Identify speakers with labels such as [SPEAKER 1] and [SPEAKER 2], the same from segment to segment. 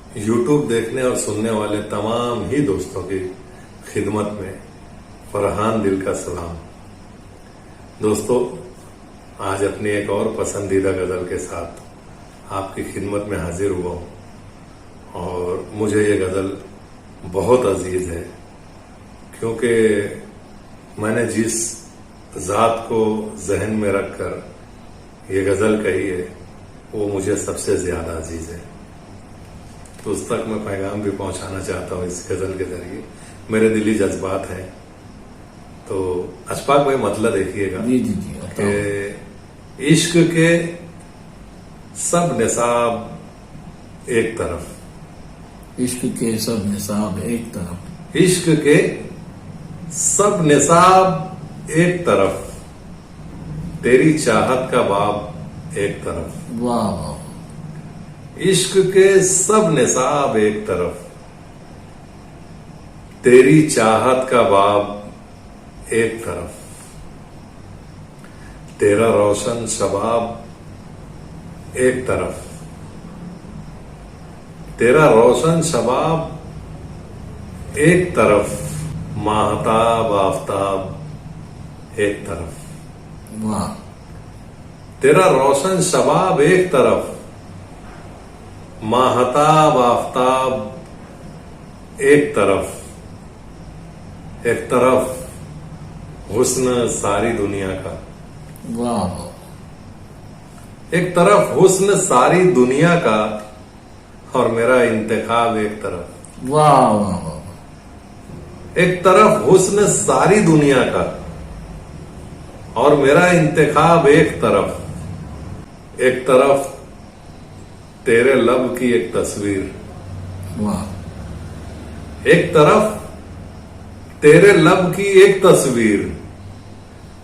[SPEAKER 1] YouTube देखने और सुनने वाले तमाम ही दोस्तों की खिदमत में फरहान दिल का सलाम। दोस्तों, आज अपनी एक और पसंदीदा गजल के साथ आपकी खिदमत में हाजिर हुआ हूं और मुझे ये गजल बहुत अजीज है, क्योंकि मैंने जिस जात को जहन में रखकर ये गजल कही है वो मुझे सबसे ज्यादा अजीज है। तो उस तक मैं पैगाम भी पहुंचाना चाहता हूं इस गजल के जरिए। मेरे दिली जज्बात हैं। तो अशफाक भाई, मतलब देखिएगा कि इश्क के सब निसाब एक तरफ,
[SPEAKER 2] इश्क के सब निसाब एक तरफ,
[SPEAKER 1] इश्क के सब निसाब एक तरफ, तेरी चाहत का बाब एक तरफ।
[SPEAKER 2] वाह वाह।
[SPEAKER 1] इश्क के सब निसाब एक तरफ, तेरी चाहत का बाब एक तरफ, तेरा रोशन शबाब एक तरफ, तेरा रोशन शबाब एक तरफ, माहताब आफताब एक तरफ।
[SPEAKER 2] वाह।
[SPEAKER 1] तेरा रोशन शबाब एक तरफ, माहताब आफताब एक तरफ, एक तरफ हुस्न सारी दुनिया का,
[SPEAKER 2] वाह।
[SPEAKER 1] एक तरफ हुस्न सारी दुनिया का और मेरा इंतखाब एक तरफ।
[SPEAKER 2] वाह वाह वाह।
[SPEAKER 1] एक तरफ हुस्न सारी दुनिया का और मेरा इंतखाब एक तरफ, एक तरफ तेरे लब की एक तस्वीर,
[SPEAKER 2] वाह।
[SPEAKER 1] एक तरफ तेरे लब की एक तस्वीर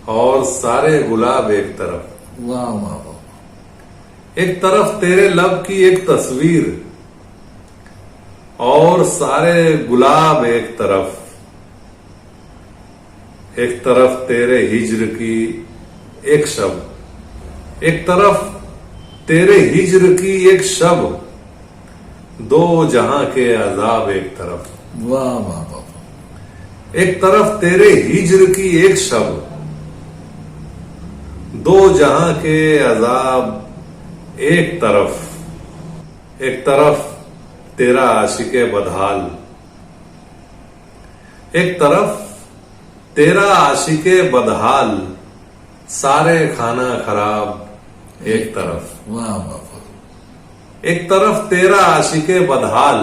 [SPEAKER 1] और सारे गुलाब एक तरफ।
[SPEAKER 2] वाह वाह वाह।
[SPEAKER 1] एक तरफ तेरे लब की एक तस्वीर और सारे गुलाब एक तरफ, एक तरफ तेरे हिज्र की एक शब, एक तरफ तेरे हिज्र की एक शब, दो जहां के अजाब एक तरफ।
[SPEAKER 2] वाह वाह वाह।
[SPEAKER 1] एक तरफ तेरे हिज्र की एक शब, दो जहां के अजाब एक तरफ, एक तरफ तेरा आशिके बदहाल, एक तरफ तेरा आशिके बदहाल, सारे खाना खराब एक तरफ।
[SPEAKER 2] वाह वाह वाह।
[SPEAKER 1] एक तरफ तेरा आशिके बदहाल,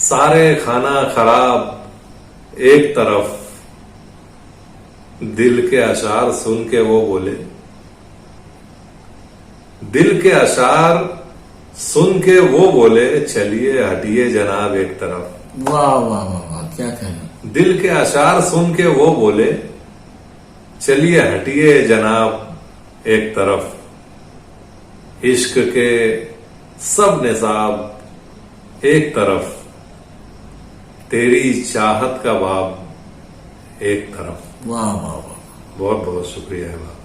[SPEAKER 1] सारे खाना खराब एक तरफ, दिल के अशार सुन के वो बोले, दिल के अशार सुन के वो बोले, चलिए हटिए जनाब एक तरफ।
[SPEAKER 2] वाह वाह वाह वाह, क्या कहना।
[SPEAKER 1] दिल के अशार सुन के वो बोले, चलिए हटिए जनाब एक तरफ, इश्क के सब निसाब एक तरफ, तेरी चाहत का बाब एक तरफ।
[SPEAKER 2] वाह वाह वाह।
[SPEAKER 1] बहुत बहुत शुक्रिया है बाप।